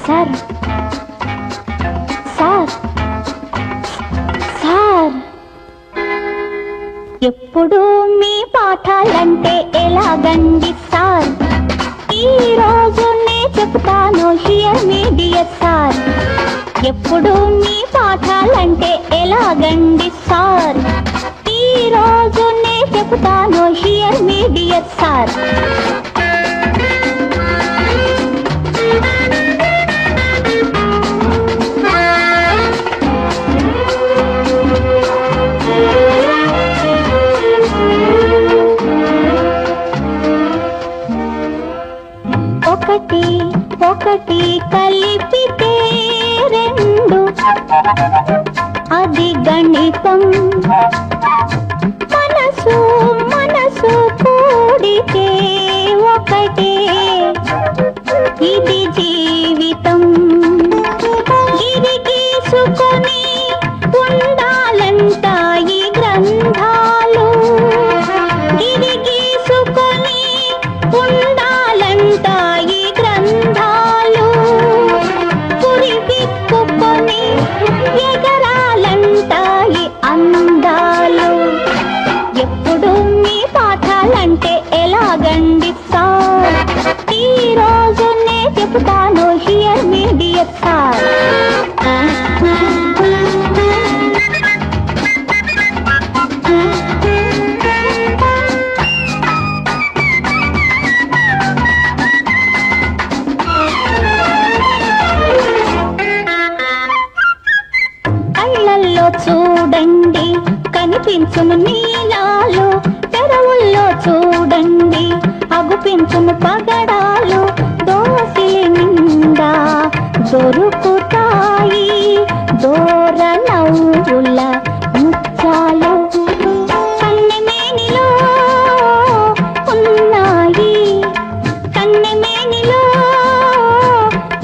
Sir sir sir ఎప్పుడు మీ పాఠాలంటే ఎలాగండి sir? ఈ రోజు నే చెప్తాను హియర్ మీ డియర్ సార్. ఎప్పుడు మీ పాఠాలంటే ఎలాగండి సార్? ఈ రోజు నే చెప్తాను హియర్ మీ డియర్ సార్. ఒకటి ఒకటి కలిపితే రెండు, అది గణితం. మనసు మనసు కూడితే ఒకటే, ఇది జీవితం. గిరిగీసుకొని ఉండాలంట ఈ గ్రంథాలు, గిరిగీసుకొని ఉండాలంట ఈ గ్రంథాలు. పురివిక్కుకొని ఎగరాలంట ఈ అందాలు. ఎప్పుడు మీ పాఠాలంటే ఎలాగండి సార్? ఈ రోజు నే చెప్తాను హియర్ మీ డియర్ సార్. కళ్ళల్లో చూడండి కనిపించును నీలాలు, తెరవుల్లో చూడండి అగుపించును పగడాలు. దోసిలి నిండా దొరుకుతాయి దూర నవ్వుల ముత్యాలు. కన్నెమేనిలో ఉన్నాయి, కన్నెమేనిలో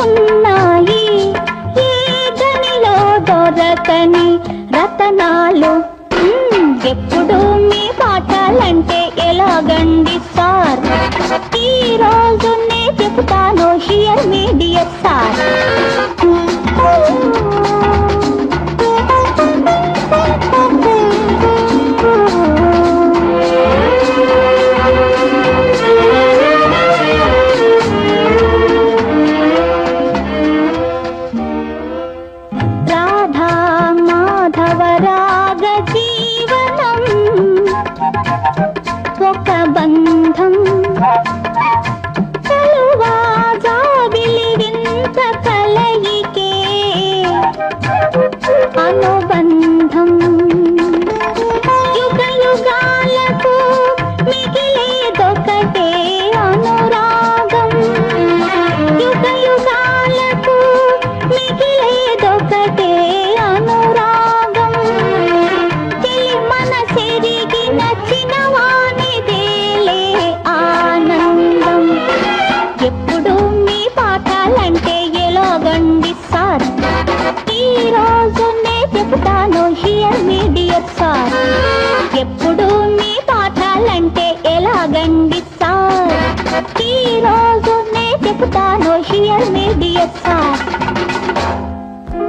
ఉన్నాయి ఏ గనిలో దొరకని రతనాలు. ఎప్పుడు మీ పాఠాలంటే ఎలాగండి సార్? ఈ రోజు నే చెప్తాను here me dear sir. Radha Madhava రాగ జీవనం ఒక బంధం. కలువా జాబిలి వింత కలయికే అనుబంధం. యుగ యుగాలకు మిగిలేదొకటే అనురాగం, యుగ యుగాలకు మిగిలేదొకటే అనురాగం. చెలి మనసెరిగి నచ్చిన వానిదేలే ఆనందం. ఎప్పుడు మీ పాఠాలంటే ఎలాగండి సార్? ఈ రోజు నే చెప్తాను హియర్ మీ డియర్ సార్. ఎప్పుడు మీ పాఠాలంటే ఎలాగండి సార్? ఈ రోజు నే చెప్తాను హియర్ మీ డియర్ సార్.